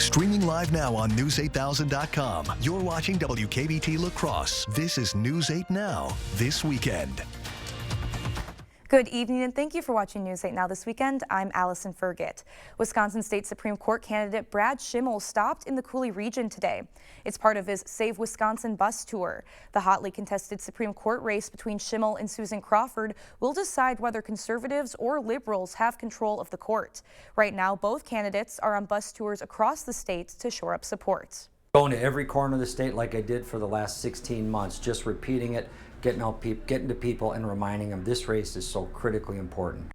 Streaming live now on News8000.com. You're watching WKBT La Crosse. This is News 8 Now, this weekend. Good evening and thank you for watching News 8 Now this weekend. I'm Allison Fergit. Wisconsin State Supreme Court candidate Brad Schimel stopped in the Coulee region today. It's part of his Save Wisconsin bus tour. The hotly contested Supreme Court race between Schimel and Susan Crawford will decide whether conservatives or liberals have control of the court. Right now, both candidates are on bus tours across the state to shore up support. Going to every corner of the state like I did for the last 16 months, just repeating it, getting to people and reminding them this race is so critically important.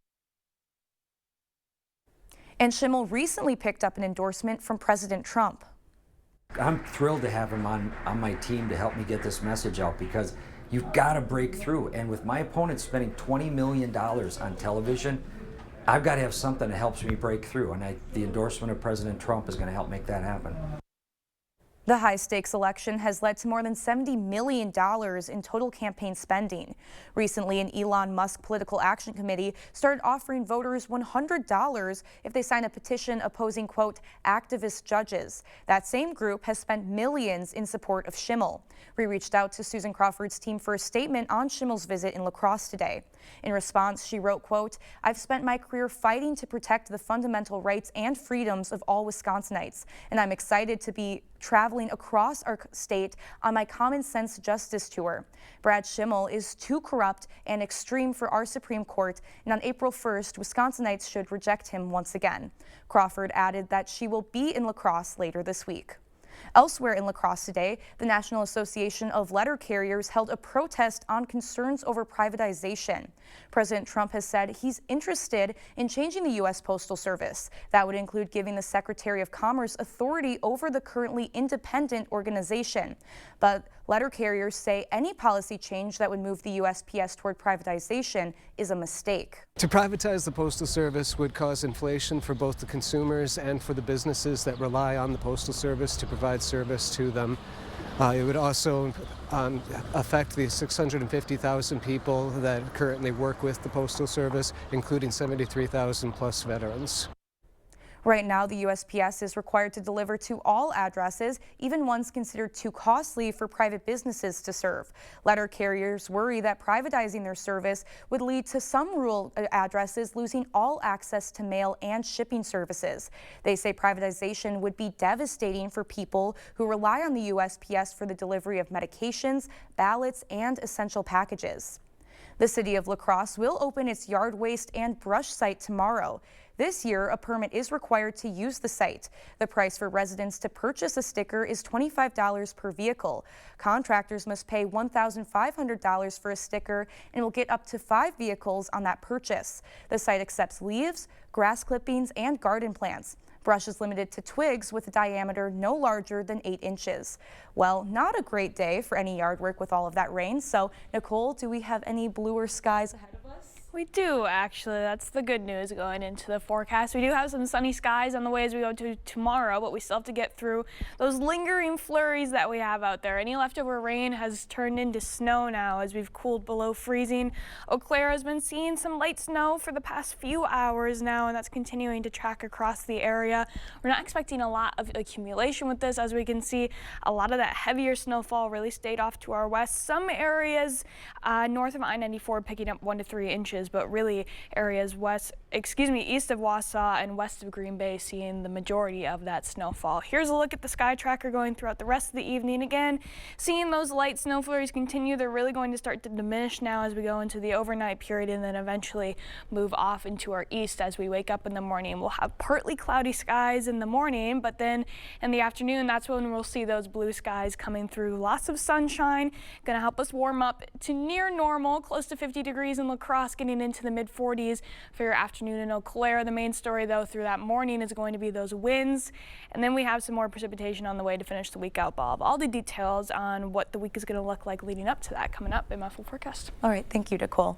And Schimel recently picked up an endorsement from President Trump. I'm thrilled to have him on my team to help me get this message out, because you've got to break through. And with my opponent spending $20 million on television, I've got to have something that helps me break through. And the endorsement of President Trump is going to help make that happen. The high-stakes election has led to more than $70 million in total campaign spending. Recently, an Elon Musk Political Action Committee started offering voters $100 if they sign a petition opposing, quote, activist judges. That same group has spent millions in support of Schimel. We reached out to Susan Crawford's team for a statement on Schimel's visit in La Crosse today. In response, she wrote, quote, I've spent my career fighting to protect the fundamental rights and freedoms of all Wisconsinites, and I'm excited to be traveling across our state on my Common Sense Justice Tour. Brad Schimel is too corrupt and extreme for our Supreme Court, and on April 1st, Wisconsinites should reject him once again. Crawford added that she will be in La Crosse later this week. Elsewhere in La Crosse today, the National Association of Letter Carriers held a protest on concerns over privatization. President Trump has said he's interested in changing the U.S. Postal Service. That would include giving the Secretary of Commerce authority over the currently independent organization. But letter carriers say any policy change that would move the USPS toward privatization is a mistake. To privatize the Postal Service would cause inflation for both the consumers and for the businesses that rely on the Postal Service to provide service to them. It would also affect the 650,000 people that currently work with the Postal Service, including 73,000 plus veterans. Right now, the USPS is required to deliver to all addresses, even ones considered too costly for private businesses to serve. Letter carriers worry that privatizing their service would lead to some rural addresses losing all access to mail and shipping services. They say privatization would be devastating for people who rely on the USPS for the delivery of medications, ballots, and essential packages. The city of La Crosse will open its yard waste and brush site tomorrow. This year, a permit is required to use the site. The price for residents to purchase a sticker is $25 per vehicle. Contractors must pay $1,500 for a sticker and will get up to 5 vehicles on that purchase. The site accepts leaves, grass clippings, and garden plants. Brush is limited to twigs with a diameter no larger than 8 inches. Well, not a great day for any yard work with all of that rain. So, Nicole, do we have any bluer skies ahead of us? We do, actually. That's the good news going into the forecast. We do have some sunny skies on the way as we go to tomorrow, but we still have to get through those lingering flurries that we have out there. Any leftover rain has turned into snow now as we've cooled below freezing. Eau Claire has been seeing some light snow for the past few hours now, and that's continuing to track across the area. We're not expecting a lot of accumulation with this. As we can see, a lot of that heavier snowfall really stayed off to our west. Some areas north of I-94 picking up 1 to 3 inches. But really areas east of Wausau and west of Green Bay seeing the majority of that snowfall. Here's a look at the sky tracker going throughout the rest of the evening. Again, seeing those light snow flurries continue. They're really going to start to diminish now as we go into the overnight period and then eventually move off into our east as we wake up in the morning. We'll have partly cloudy skies in the morning, but then in the afternoon, that's when we'll see those blue skies coming through. Lots of sunshine, going to help us warm up to near normal, close to 50 degrees in La Crosse, getting into the mid-40s for your afternoon in Eau Claire. The main story, though, through that morning is going to be those winds, and then we have some more precipitation on the way to finish the week out, Bob. All the details on what the week is going to look like leading up to that coming up in my full forecast. All right, thank you, Nicole.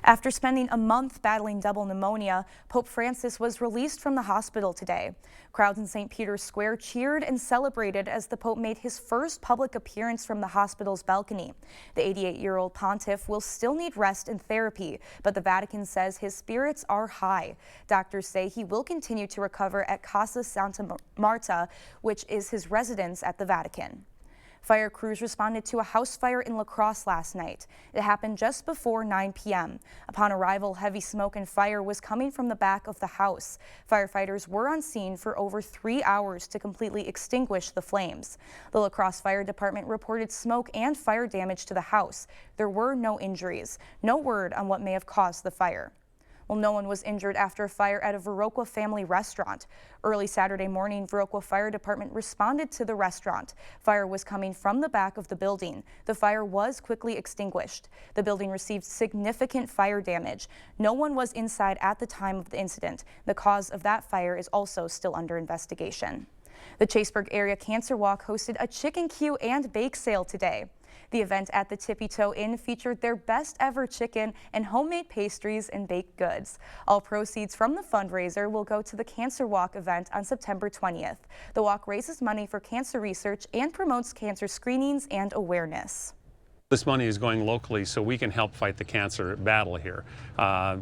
After spending a month battling double pneumonia, Pope Francis was released from the hospital today. Crowds in St. Peter's Square cheered and celebrated as the Pope made his first public appearance from the hospital's balcony. The 88-year-old pontiff will still need rest and therapy, but the Vatican says his spirits are high. Doctors say he will continue to recover at Casa Santa Marta, which is his residence at the Vatican. Fire crews responded to a house fire in La Crosse last night. It happened just before 9 p.m. Upon arrival, heavy smoke and fire was coming from the back of the house. Firefighters were on scene for over 3 hours to completely extinguish the flames. The La Crosse Fire Department reported smoke and fire damage to the house. There were no injuries. No word on what may have caused the fire. Well, no one was injured after a fire at a Viroqua family restaurant. Early Saturday morning, Viroqua Fire Department responded to the restaurant. Fire was coming from the back of the building. The fire was quickly extinguished. The building received significant fire damage. No one was inside at the time of the incident. The cause of that fire is also still under investigation. The Chaseburg Area Cancer Walk hosted a chicken queue and bake sale today. The event at the Tippy Toe Inn featured their best ever chicken and homemade pastries and baked goods. All proceeds from the fundraiser will go to the Cancer Walk event on September 20th. The walk raises money for cancer research and promotes cancer screenings and awareness. This money is going locally so we can help fight the cancer battle here.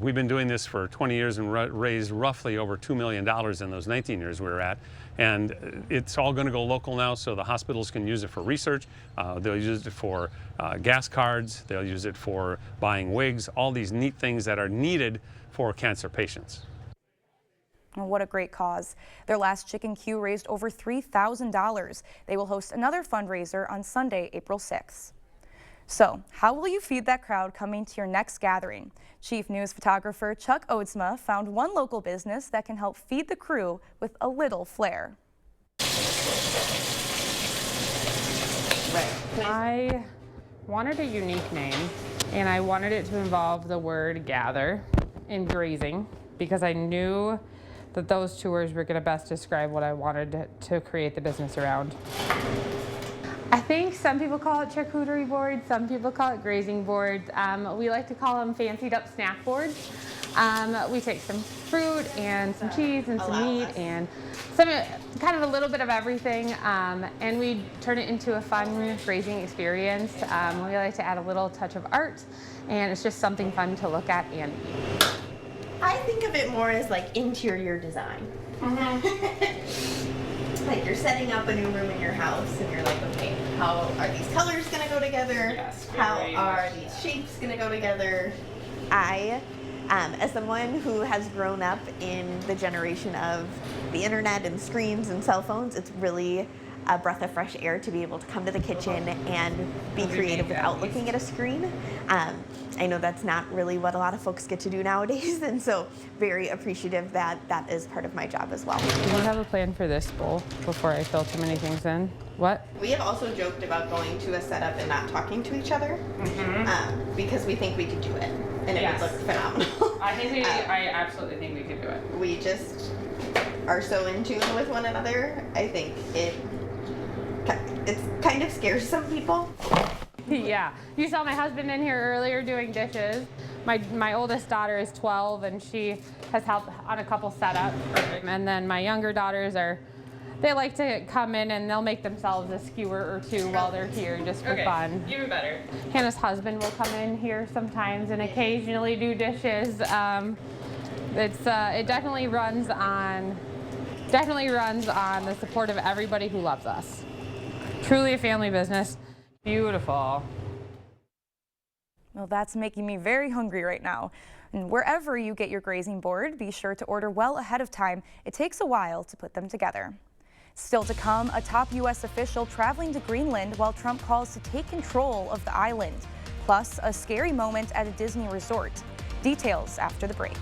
We've been doing this for 20 years and raised roughly over $2 million in those 19 years we were at. And it's all going to go local now so the hospitals can use it for research. They'll use it for gas cards. They'll use it for buying wigs, all these neat things that are needed for cancer patients. What a great cause. Their last chicken queue raised over $3,000. They will host another fundraiser on Sunday, April 6th. So, how will you feed that crowd coming to your next gathering? Chief News photographer Chuck Oatsma found one local business that can help feed the crew with a little flair. I wanted a unique name, and I wanted it to involve the word gather and grazing, because I knew that those two words were going to best describe what I wanted to create the business around. I think some people call it charcuterie boards, some people call it grazing boards. We like to call them fancied up snack boards. We take some fruit and some cheese and some meat and some kind of a little bit of everything, and we turn it into a fun grazing experience. We like to add a little touch of art, and it's just something fun to look at and eat. I think of it more as like interior design. Like you're setting up a new room in your house and you're like, okay, how are these colors going to go together? Yes, how are these shapes going to go together? I, as someone who has grown up in the generation of the internet and screens and cell phones, it's really a breath of fresh air to be able to come to the kitchen and be creative without looking at a screen. I know that's not really what a lot of folks get to do nowadays, and so very appreciative that that is part of my job as well. Do you have a plan for this bowl before I fill too many things in? What? We have also joked about going to a setup and not talking to each other, because we think we could do it, and it would look phenomenal. I absolutely think we could do it. We just are so in tune with one another. I think it kind of scares some people. Yeah, you saw my husband in here earlier doing dishes. My oldest daughter is 12 and she has helped on a couple setups. And then my younger daughters they like to come in and they'll make themselves a skewer or two while they're here just for fun. Even better. Hannah's husband will come in here sometimes and occasionally do dishes. It definitely runs on the support of everybody who loves us. Truly a family business. Beautiful. Well, that's making me very hungry right now. And wherever you get your grazing board, be sure to order well ahead of time. It takes a while to put them together. Still to come, a top U.S. official traveling to Greenland while Trump calls to take control of the island. Plus, a scary moment at a Disney resort. Details after the break.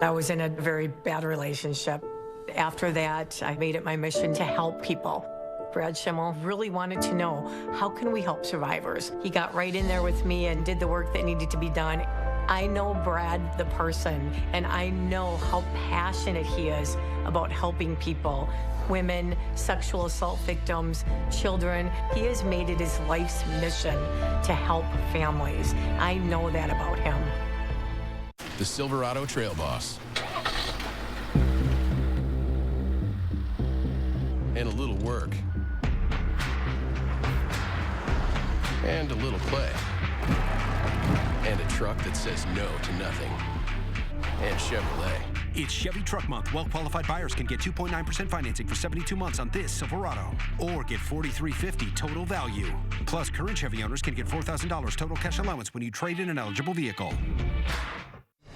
I was in a very bad relationship. After that, I made it my mission to help people. Brad Schimmel really wanted to know, how can we help survivors? He got right in there with me and did the work that needed to be done. I know Brad, the person, and I know how passionate he is about helping people, women, sexual assault victims, children. He has made it his life's mission to help families. I know that about him. The Silverado Trail Boss. And a little work. And a little play. And a truck that says no to nothing. And Chevrolet. It's Chevy Truck Month. Well-qualified buyers can get 2.9% financing for 72 months on this Silverado. Or get $4,350 total value. Plus, current Chevy owners can get $4,000 total cash allowance when you trade in an eligible vehicle.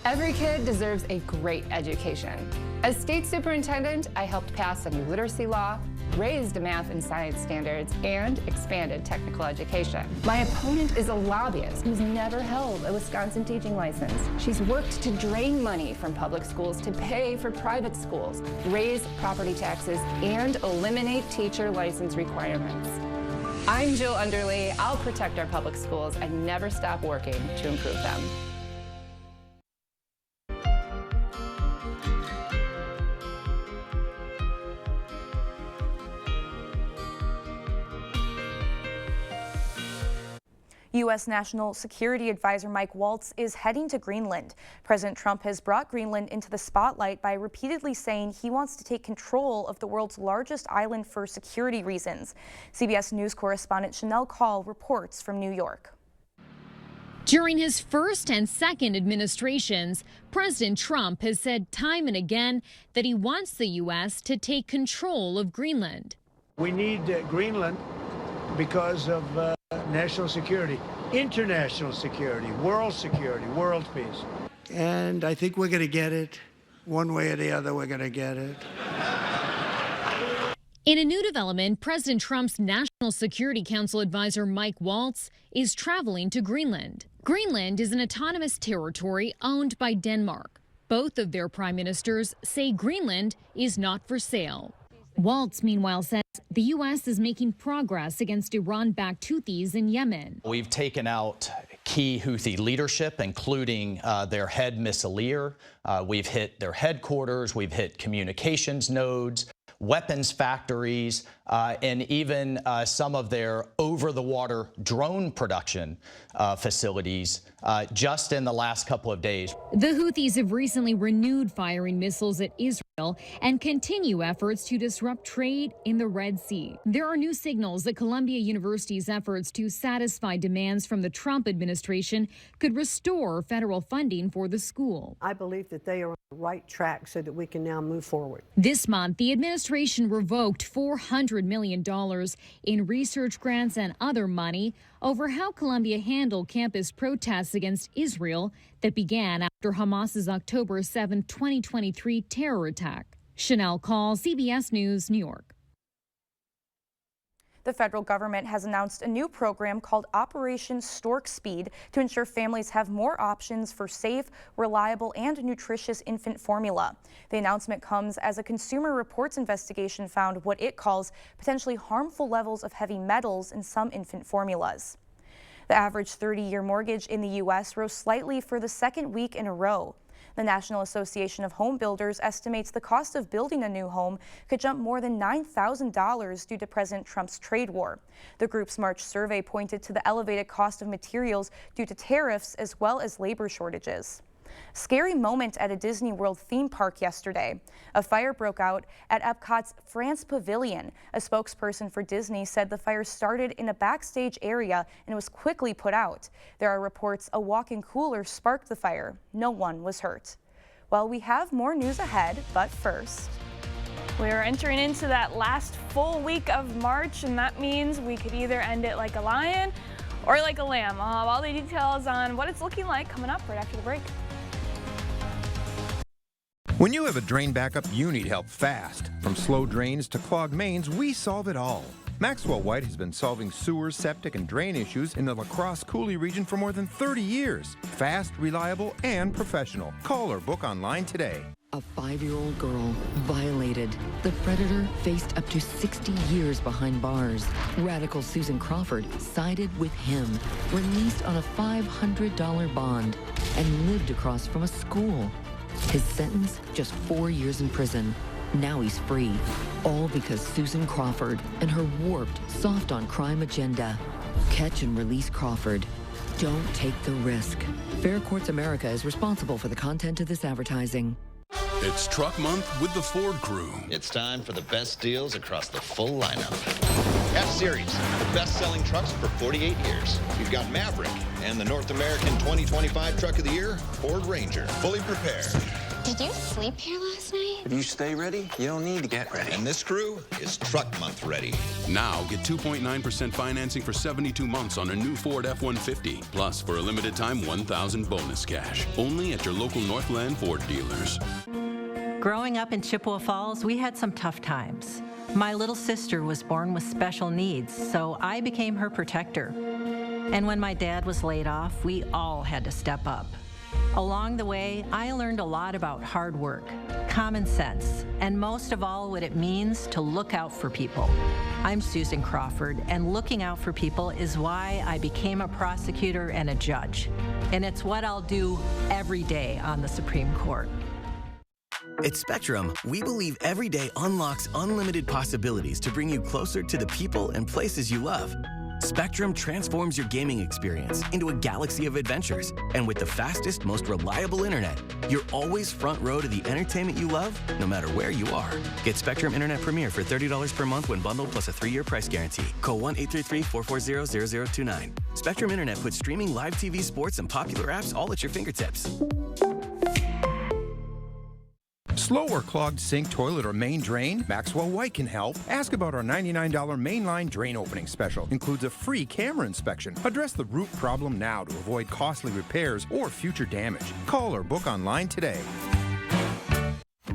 Every kid deserves a great education. As state superintendent, I helped pass a new literacy law, raised math and science standards, and expanded technical education. My opponent is a lobbyist who's never held a Wisconsin teaching license. She's worked to drain money from public schools to pay for private schools, raise property taxes, and eliminate teacher license requirements. I'm Jill Underly. I'll protect our public schools and never stop working to improve them. U.S. National Security Advisor Mike Waltz is heading to Greenland. President Trump has brought Greenland into the spotlight by repeatedly saying he wants to take control of the world's largest island for security reasons. CBS News correspondent Chanel Call reports from New York. During his first and second administrations, President Trump has said time and again that he wants the U.S. to take control of Greenland. We need Greenland because of national security, international security, world peace. And I think we're going to get it. One way or the other, we're going to get it. In a new development, President Trump's National Security Council advisor Mike Waltz is traveling to Greenland. Greenland is an autonomous territory owned by Denmark. Both of their prime ministers say Greenland is not for sale. Waltz, meanwhile, says the U.S. is making progress against Iran-backed Houthis in Yemen. We've taken out key Houthi leadership, including their head missileer. We've hit their headquarters. We've hit communications nodes, weapons factories, and even some of their over-the-water drone production facilities just in the last couple of days. The Houthis have recently renewed firing missiles at Israel and continue efforts to disrupt trade in the Red Sea. There are new signals that Columbia University's efforts to satisfy demands from the Trump administration could restore federal funding for the school. I believe that they are on the right track so that we can now move forward. This month, the administration revoked $400 million in research grants and other money over how Columbia handled campus protests against Israel that began after Hamas's October 7, 2023 terror attack. Chanel Call, CBS News, New York. The federal government has announced a new program called Operation Stork Speed to ensure families have more options for safe, reliable, and nutritious infant formula. The announcement comes as a Consumer Reports investigation found what it calls potentially harmful levels of heavy metals in some infant formulas. The average 30-year mortgage in the U.S. rose slightly for the second week in a row. The National Association of Home Builders estimates the cost of building a new home could jump more than $9,000 due to President Trump's trade war. The group's March survey pointed to the elevated cost of materials due to tariffs as well as labor shortages. Scary moment at a Disney World theme park yesterday. A fire broke out at Epcot's France Pavilion. A spokesperson for Disney said the fire started in a backstage area and was quickly put out. There are reports a walk-in cooler sparked the fire. No one was hurt. Well, we have more news ahead, but first, we are entering into that last full week of March, and that means we could either end it like a lion or like a lamb. I'll have all the details on what it's looking like coming up right after the break. When you have a drain backup, you need help fast. From slow drains to clogged mains, we solve it all. Maxwell White has been solving sewer, septic, and drain issues in the La Crosse Coulee region for more than 30 years. Fast, reliable, and professional. Call or book online today. A 5-year-old girl violated. The predator faced up to 60 years behind bars. Radical Susan Crawford sided with him, released on a $500 bond. and lived across from a school. His sentence, just 4 years in prison. Now he's free, all because Susan Crawford and her warped, soft-on-crime agenda. Catch and release Crawford. Don't take the risk. Fair Courts America is responsible for the content of this advertising. It's Truck Month with the Ford crew. It's time for the best deals across the full lineup. F-Series, the best-selling trucks for 48 years. You've got Maverick and the North American 2025 Truck of the Year, Ford Ranger, fully prepared. Did you sleep here last night? If you stay ready, you don't need to get ready. And this crew is Truck Month ready. Now get 2.9% financing for 72 months on a new Ford F-150. Plus, for a limited time, $1,000 bonus cash. Only at your local Northland Ford dealers. Growing up in Chippewa Falls, we had some tough times. My little sister was born with special needs, so I became her protector. And when my dad was laid off, we all had to step up. Along the way, I learned a lot about hard work, common sense, and most of all, what it means to look out for people. I'm Susan Crawford, and looking out for people is why I became a prosecutor and a judge. And it's what I'll do every day on the Supreme Court. At Spectrum, we believe every day unlocks unlimited possibilities to bring you closer to the people and places you love. Spectrum transforms your gaming experience into a galaxy of adventures. And with the fastest, most reliable internet, you're always front row to the entertainment you love, no matter where you are. Get Spectrum Internet Premier for $30 per month when bundled plus a 3-year price guarantee. Call 1-833-440-0029. Spectrum Internet puts streaming live TV, sports, and popular apps all at your fingertips. Slow or clogged sink, toilet, or main drain? Maxwell White can help. Ask about our $99 mainline drain opening special. Includes a free camera inspection. Address the root problem now to avoid costly repairs or future damage. Call or book online today.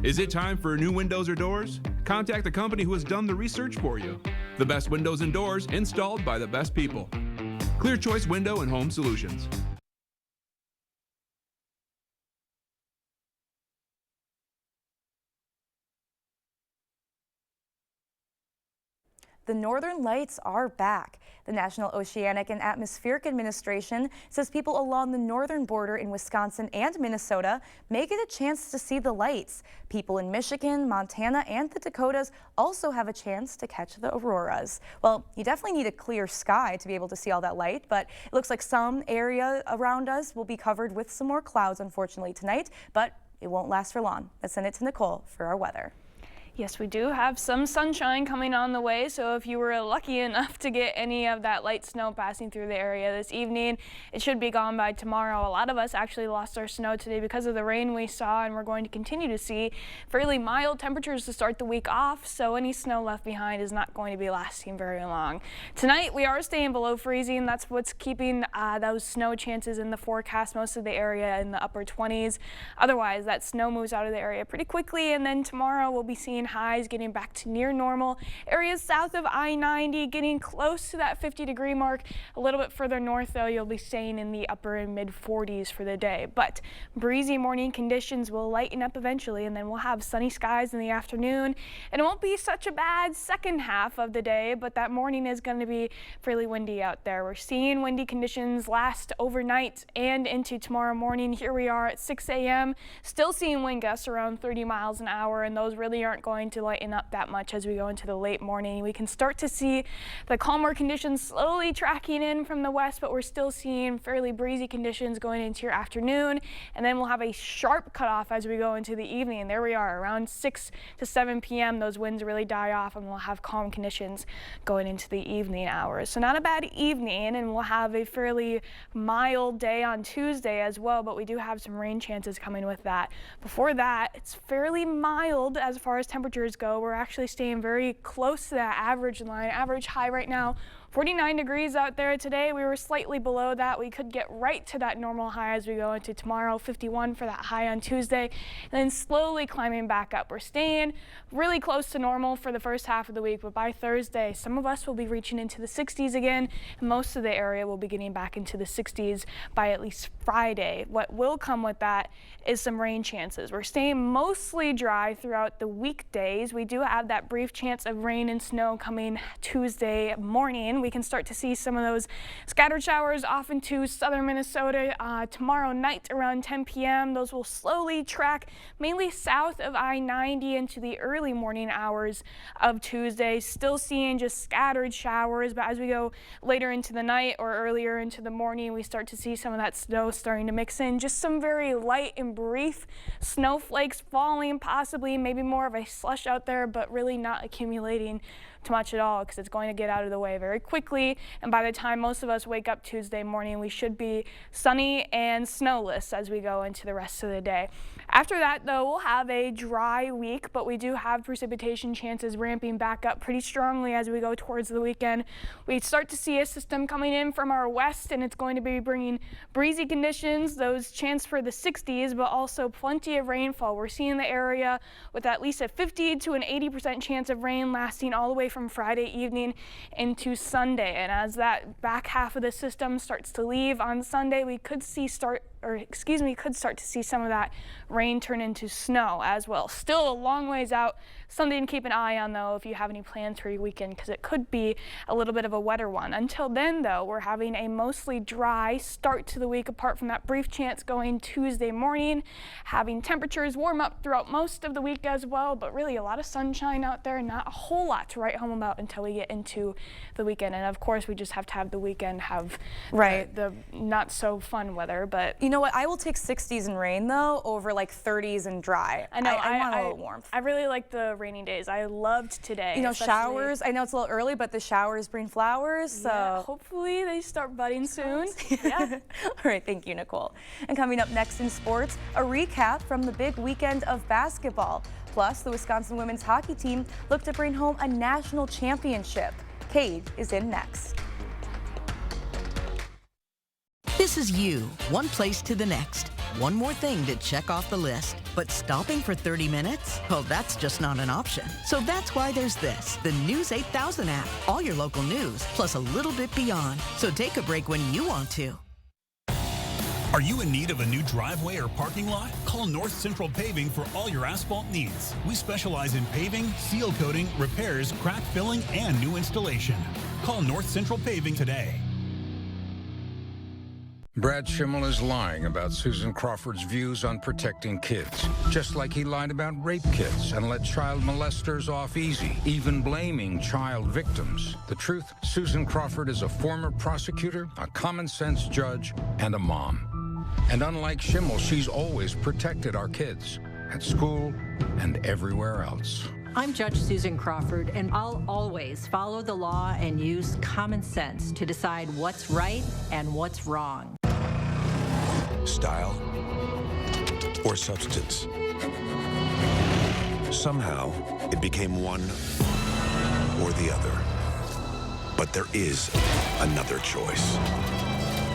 Is it time for new windows or doors? Contact the company who has done the research for you. The best windows and doors installed by the best people. Clear Choice Window and Home Solutions. The Northern Lights are back. The National Oceanic and Atmospheric Administration says people along the northern border in Wisconsin and Minnesota may get a chance to see the lights. People in Michigan, Montana, and the Dakotas also have a chance to catch the auroras. Well, you definitely need a clear sky to be able to see all that light, but it looks like some area around us will be covered with some more clouds, unfortunately, tonight, but it won't last for long. Let's send it to Nicole for our weather. Yes, we do have some sunshine coming on the way, so if you were lucky enough to get any of that light snow passing through the area this evening, it should be gone by tomorrow. A lot of us actually lost our snow today because of the rain we saw, and we're going to continue to see fairly mild temperatures to start the week off, so any snow left behind is not going to be lasting very long. Tonight, we are staying below freezing. That's what's keeping those snow chances in the forecast, most of the area in the upper 20s. Otherwise, that snow moves out of the area pretty quickly, and then tomorrow we'll be seeing highs getting back to near normal. Areas south of I-90 getting close to that 50-degree mark. A little bit further north, though, you'll be staying in the upper and mid 40s for the day. But breezy morning conditions will lighten up eventually, and then we'll have sunny skies in the afternoon. And it won't be such a bad second half of the day, but that morning is going to be fairly windy out there. We're seeing windy conditions last overnight and into tomorrow morning. Here we are at 6 a.m. Still seeing wind gusts around 30 miles an hour, and those really aren't going to lighten up that much as we go into the late morning. We can start to see the calmer conditions slowly tracking in from the west, but we're still seeing fairly breezy conditions going into your afternoon, and then we'll have a sharp cutoff as we go into the evening. There we are, around 6 to 7 p.m. Those winds really die off, and we'll have calm conditions going into the evening hours. So not a bad evening, and we'll have a fairly mild day on Tuesday as well, but we do have some rain chances coming with that. Before that, it's fairly mild as far as temperatures go. We're actually staying very close to that average line. Average high right now, 49 degrees out there today. We were slightly below that. We could get right to that normal high as we go into tomorrow, 51 for that high on Tuesday, and then slowly climbing back up. We're staying really close to normal for the first half of the week, but by Thursday, some of us will be reaching into the 60s again, and most of the area will be getting back into the 60s by at least Friday. What will come with that is some rain chances. We're staying mostly dry throughout the weekdays. We do have that brief chance of rain and snow coming Tuesday morning weekend. We can start to see some of those scattered showers off into southern Minnesota tomorrow night around 10 p.m. Those will slowly track mainly south of I-90 into the early morning hours of Tuesday. Still seeing just scattered showers, but as we go later into the night or earlier into the morning, we start to see some of that snow starting to mix in. Just some very light and brief snowflakes falling, possibly maybe more of a slush out there, but really not accumulating too much at all because it's going to get out of the way very quickly. And by the time most of us wake up Tuesday morning, we should be sunny and snowless as we go into the rest of the day. After that, though, we'll have a dry week, but we do have precipitation chances ramping back up pretty strongly as we go towards the weekend. We start to see a system coming in from our west, and it's going to be bringing breezy conditions, those chance for the 60s, but also plenty of rainfall. We're seeing the area with at least a 50 to an 80% chance of rain lasting all the way from Friday evening into Sunday. And as that back half of the system starts to leave on Sunday, we could start to see some of that rain turn into snow as well. Still a long ways out. Something to keep an eye on, though, if you have any plans for your weekend, because it could be a little bit of a wetter one. Until then, though, we're having a mostly dry start to the week, apart from that brief chance going Tuesday morning, having temperatures warm up throughout most of the week as well, but really a lot of sunshine out there, not a whole lot to write home about until we get into the weekend. And of course, we just have to have the weekend have the not so fun weather. But you know what? I will take 60s and rain, though, over like 30s and dry. I know. I want a little warmth. I really like the rainy days. I loved today. You know, showers. I know it's a little early, but the showers bring flowers. So yeah, hopefully they start budding soon. Yeah. All right. Thank you, Nicole. And coming up next in sports, a recap from the big weekend of basketball. Plus, the Wisconsin women's hockey team looked to bring home a national championship. Cade is in next. This is you, one place to the next. One more thing to check off the list. But stopping for 30 minutes? Well, that's just not an option. So that's why there's this, the News 8000 app. All your local news, plus a little bit beyond. So take a break when you want to. Are you in need of a new driveway or parking lot? Call North Central Paving for all your asphalt needs. We specialize in paving, seal coating, repairs, crack filling, and new installation. Call North Central Paving today. Brad Schimmel is lying about Susan Crawford's views on protecting kids, just like he lied about rape kits and let child molesters off easy, even blaming child victims. The truth, Susan Crawford is a former prosecutor, a common-sense judge, and a mom. And unlike Schimmel, she's always protected our kids, at school and everywhere else. I'm Judge Susan Crawford, and I'll always follow the law and use common sense to decide what's right and what's wrong. Style or substance. Somehow, it became one or the other. But there is another choice.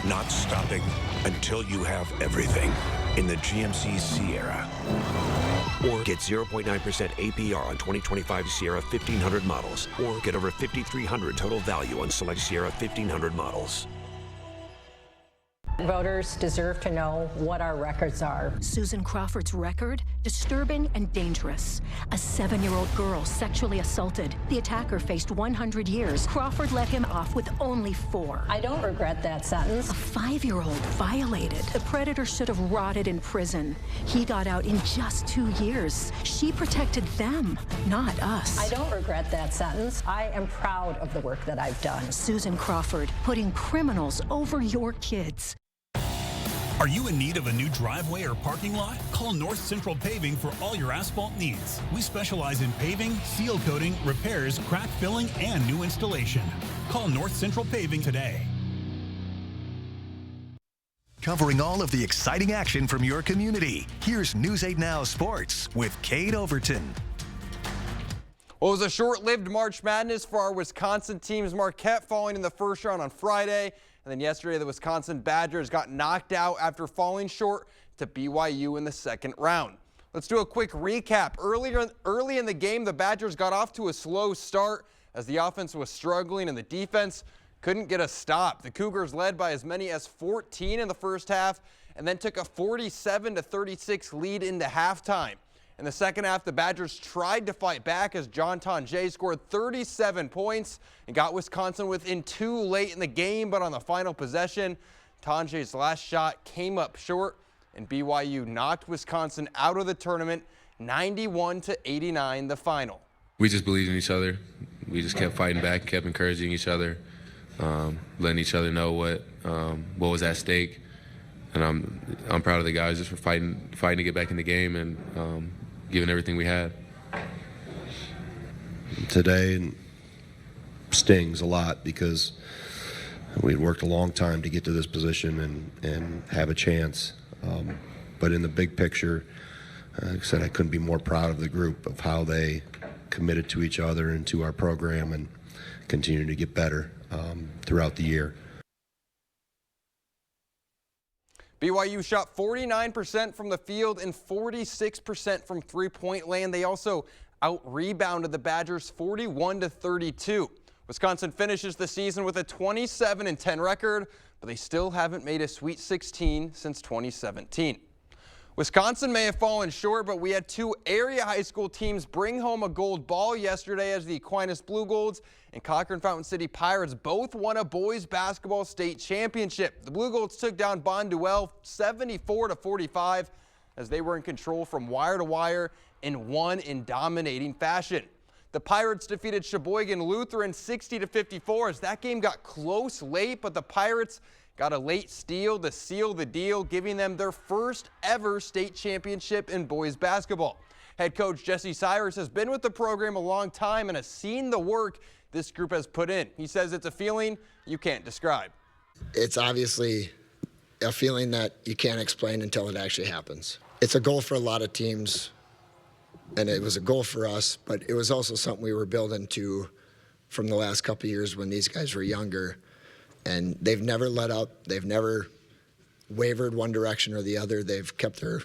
Not stopping until you have everything in the GMC Sierra. Or get 0.9% APR on 2025 Sierra 1500 models. Or get over $5,300 total value on select Sierra 1500 models. Voters deserve to know what our records are. Susan Crawford's record? Disturbing and dangerous. A 7-year-old girl sexually assaulted. The attacker faced 100 years. Crawford let him off with only 4. I don't regret that sentence. A 5-year-old violated. The predator should have rotted in prison. He got out in just 2 years. She protected them, not us. I don't regret that sentence. I am proud of the work that I've done. Susan Crawford, putting criminals over your kids. Are you in need of a new driveway or parking lot? Call North Central Paving for all your asphalt needs. We specialize in paving, seal coating, repairs, crack filling, and new installation. Call North Central Paving today. Covering all of the exciting action from your community, here's News 8 Now Sports with Cade Overton. Well, it was a short-lived March Madness for our Wisconsin teams. Marquette falling in the first round on Friday. And then yesterday, the Wisconsin Badgers got knocked out after falling short to BYU in the second round. Let's do a quick recap. Early in the game, the Badgers got off to a slow start as the offense was struggling and the defense couldn't get a stop. The Cougars led by as many as 14 in the first half and then took a 47-36 lead into halftime. In the second half, the Badgers tried to fight back as John Tonje scored 37 points and got Wisconsin within 2 late in the game, but on the final possession, Tonje's last shot came up short, and BYU knocked Wisconsin out of the tournament, 91-89 the final. We just believed in each other. We just kept fighting back, kept encouraging each other, letting each other know what was at stake. And I'm proud of the guys just for fighting to get back in the game and giving everything we had. Today stings a lot because we had worked a long time to get to this position and have a chance. But in the big picture, like I said, I couldn't be more proud of the group, of how they committed to each other and to our program and continue to get better throughout the year. BYU shot 49% from the field and 46% from three-point land. They also out-rebounded the Badgers 41-32. Wisconsin finishes the season with a 27-10 record, but they still haven't made a Sweet 16 since 2017. Wisconsin may have fallen short, but we had 2 area high school teams bring home a gold ball yesterday as the Aquinas Blue Golds and Cochran Fountain City Pirates both won a boys basketball state championship. The Blue Golds took down Bonduelle 74-45 as they were in control from wire to wire and won in dominating fashion. The Pirates defeated Sheboygan Lutheran 60-54 as that game got close late, but the Pirates got a late steal to seal the deal, giving them their first ever state championship in boys basketball. Head coach Jesse Cyrus has been with the program a long time and has seen the work this group has put in. He says it's a feeling you can't describe. It's obviously a feeling that you can't explain until it actually happens. It's a goal for a lot of teams, and it was a goal for us, but it was also something we were building to from the last couple of years when these guys were younger. And they've never let up. They've never wavered one direction or the other. They've kept their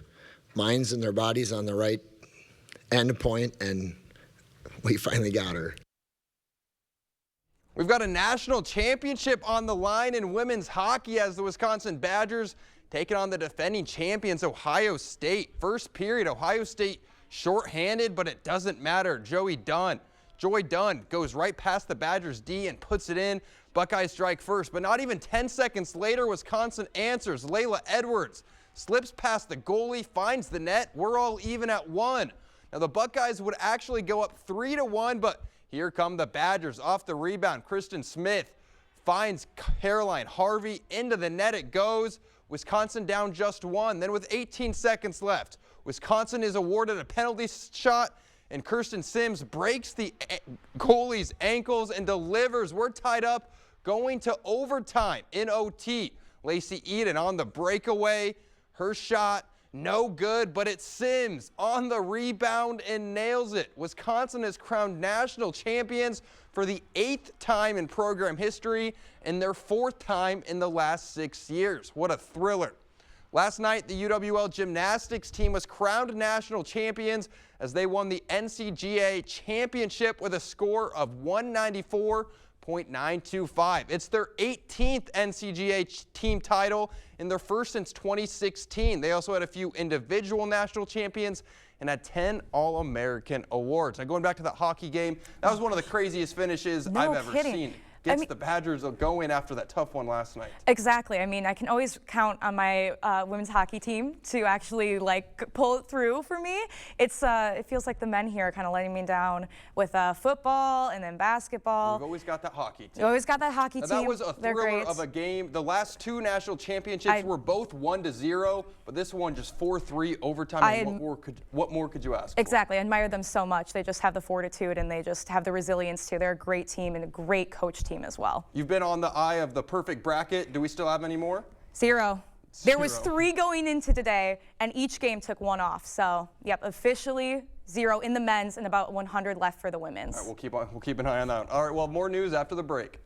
minds and their bodies on the right end point, and we finally got her. We've got a national championship on the line in women's hockey as the Wisconsin Badgers taking on the defending champions, Ohio State. First period, Ohio State shorthanded, but it doesn't matter. Joy Dunn goes right past the Badgers D and puts it in. Buckeyes strike first, but not even 10 seconds later, Wisconsin answers. Layla Edwards slips past the goalie, finds the net. We're all even at 1. Now the Buckeyes would actually go up 3-1, but here come the Badgers off the rebound. Kristen Smith finds Caroline Harvey. Into the net it goes. Wisconsin down just 1. Then with 18 seconds left, Wisconsin is awarded a penalty shot, and Kirsten Sims breaks the goalie's ankles and delivers. We're tied up going to overtime in OT. Lacey Eden on the breakaway. Her shot, no good, but it's Sims on the rebound and nails it. Wisconsin is crowned national champions for the 8th time in program history and their 4th time in the last 6 years. What a thriller. Last night, the UWL gymnastics team was crowned national champions as they won the NCGA championship with a score of 194.925. It's their 18th NCGA team title and their first since 2016. They also had a few individual national champions and had 10 All-American awards. Now, going back to that hockey game, that was one of the craziest finishes I've ever seen. Gets the Badgers going after that tough one last night. Exactly. I mean, I can always count on my women's hockey team to actually pull it through for me. It feels like the men here are kind of letting me down with football and then basketball. We've always got that hockey team. You always got that hockey team. That was a thriller of a game. The last 2 national championships were both 1-0, but this one just 4-3 overtime. What more could you ask for? Exactly. I admire them so much. They just have the fortitude and they just have the resilience too. They're a great team and a great coach team as well. You've been on the eye of the perfect bracket. Do we still have any more? 0. There was 3 going into today, and each game took 1 off. So, yep, officially 0 in the men's and about 100 left for the women's. All right, we'll keep an eye on that. All right, well, more news after the break.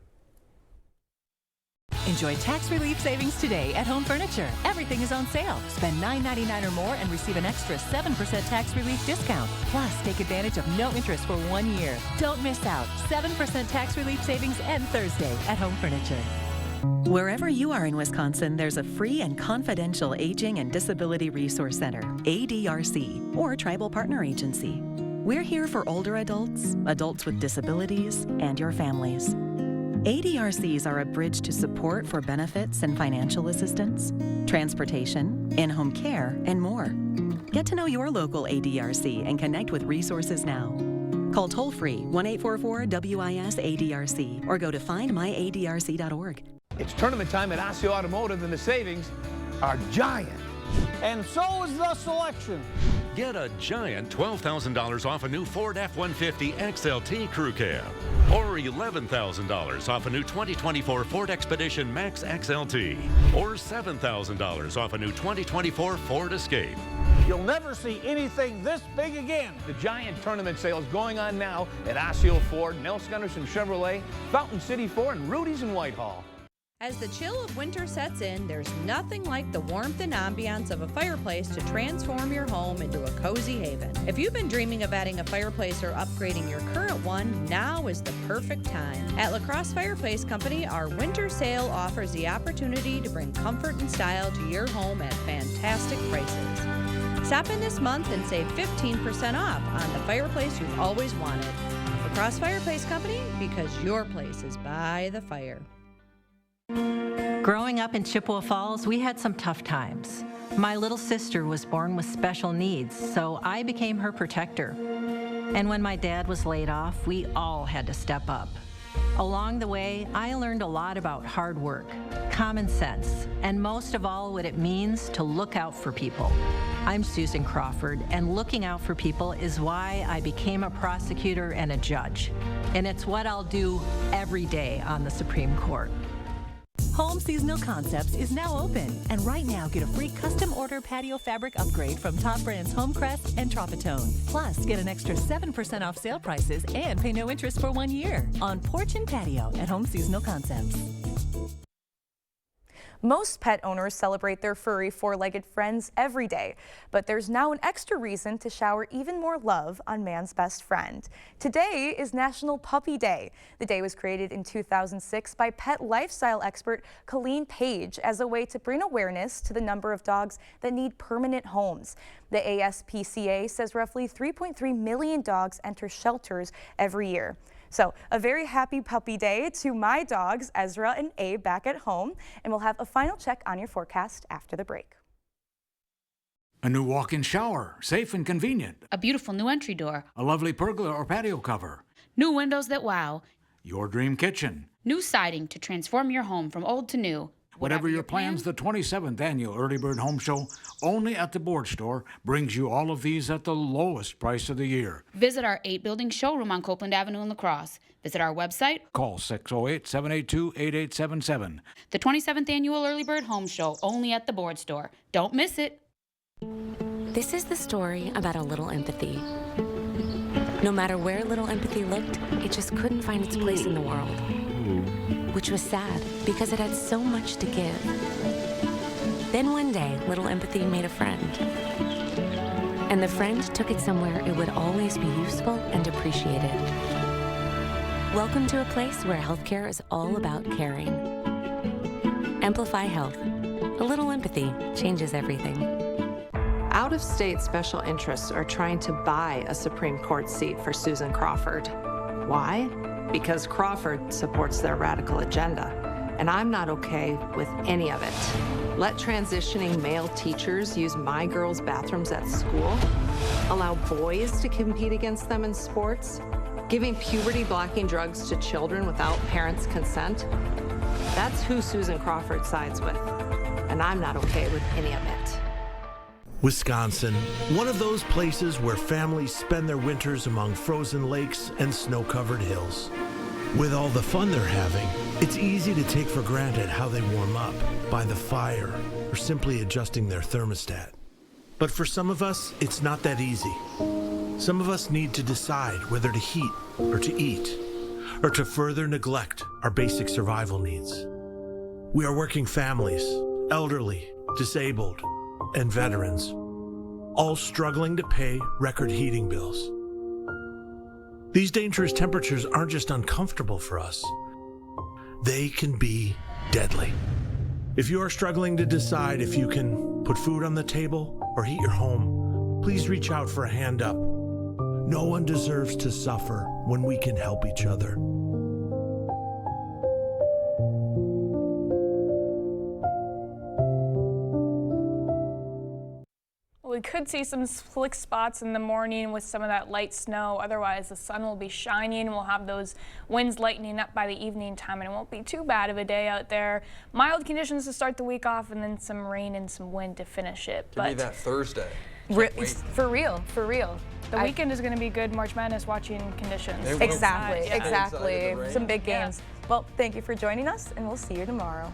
Enjoy tax relief savings today at Home Furniture. Everything is on sale. Spend $9.99 or more and receive an extra 7% tax relief discount. Plus, take advantage of no interest for 1 year. Don't miss out. 7% tax relief savings end Thursday at Home Furniture. Wherever you are in Wisconsin, there's a free and confidential Aging and Disability Resource Center, ADRC, or Tribal Partner Agency. We're here for older adults, adults with disabilities, and your families. ADRCs are a bridge to support for benefits and financial assistance, transportation, in-home care, and more. Get to know your local ADRC and connect with resources now. Call toll-free 1-844-WIS-ADRC or go to findmyadrc.org. It's tournament time at Osseo Automotive, and the savings are giant. And so is the selection. Get a giant $12,000 off a new Ford F-150 XLT Crew Cab, or $11,000 off a new 2024 Ford Expedition Max XLT, or $7,000 off a new 2024 Ford Escape. You'll never see anything this big again. The giant tournament sale is going on now at Osseo Ford, Nelson Gunderson Chevrolet, Fountain City Ford, and Rudy's in Whitehall. As the chill of winter sets in, there's nothing like the warmth and ambiance of a fireplace to transform your home into a cozy haven. If you've been dreaming of adding a fireplace or upgrading your current one, now is the perfect time. At La Crosse Fireplace Company, our winter sale offers the opportunity to bring comfort and style to your home at fantastic prices. Stop in this month and save 15% off on the fireplace you've always wanted. La Crosse Fireplace Company, because your place is by the fire. Growing up in Chippewa Falls, we had some tough times. My little sister was born with special needs, so I became her protector. And when my dad was laid off, we all had to step up. Along the way, I learned a lot about hard work, common sense, and most of all, what it means to look out for people. I'm Susan Crawford, and looking out for people is why I became a prosecutor and a judge. And it's what I'll do every day on the Supreme Court. Home Seasonal Concepts is now open, and right now get a free custom order patio fabric upgrade from top brands Homecrest and Tropitone. Plus, get an extra 7% off sale prices and pay no interest for 1 year on porch and patio at Home Seasonal Concepts. Most pet owners celebrate their furry four-legged friends every day, but there's now an extra reason to shower even more love on man's best friend. Today is National Puppy Day. The day was created in 2006 by pet lifestyle expert Colleen Page as a way to bring awareness to the number of dogs that need permanent homes. The ASPCA says roughly 3.3 million dogs enter shelters every year. So a very happy puppy day to my dogs, Ezra and Abe, back at home. And we'll have a final check on your forecast after the break. A new walk-in shower, safe and convenient. A beautiful new entry door. A lovely pergola or patio cover. New windows that wow. Your dream kitchen. New siding to transform your home from old to new. Whatever your plans, the 27th Annual Early Bird Home Show, only at the Board Store, brings you all of these at the lowest price of the year. Visit our 8-building showroom on Copeland Avenue in La Crosse. Visit our website. Call 608-782-8877. The 27th Annual Early Bird Home Show, only at the Board Store. Don't miss it. This is the story about a little empathy. No matter where little empathy looked, it just couldn't find its place in the world. Which was sad, because it had so much to give. Then one day, little empathy made a friend. And the friend took it somewhere it would always be useful and appreciated. Welcome to a place where healthcare is all about caring. Amplify Health. A little empathy changes everything. Out-of-state special interests are trying to buy a Supreme Court seat for Susan Crawford. Why? Because Crawford supports their radical agenda, and I'm not okay with any of it. Let transitioning male teachers use my girls' bathrooms at school, allow boys to compete against them in sports, giving puberty-blocking drugs to children without parents' consent. That's who Susan Crawford sides with, and I'm not okay with any of it. Wisconsin, one of those places where families spend their winters among frozen lakes and snow-covered hills. With all the fun they're having, it's easy to take for granted how they warm up, by the fire, or simply adjusting their thermostat. But for some of us, it's not that easy. Some of us need to decide whether to heat or to eat, or to further neglect our basic survival needs. We are working families, elderly, disabled, and veterans, all struggling to pay record heating bills. These dangerous temperatures aren't just uncomfortable for us. They can be deadly. If you are struggling to decide if you can put food on the table or heat your home, please reach out for a hand up. No one deserves to suffer when we can help each other. We could see some slick spots in the morning with some of that light snow. Otherwise, the sun will be shining. We'll have those winds lightening up by the evening time, and it won't be too bad of a day out there. Mild conditions to start the week off, and then some rain and some wind to finish it. Give me that Thursday. For real. The weekend is going to be good March Madness watching conditions. Exactly. Excited, Some big games. Well, thank you for joining us, and we'll see you tomorrow.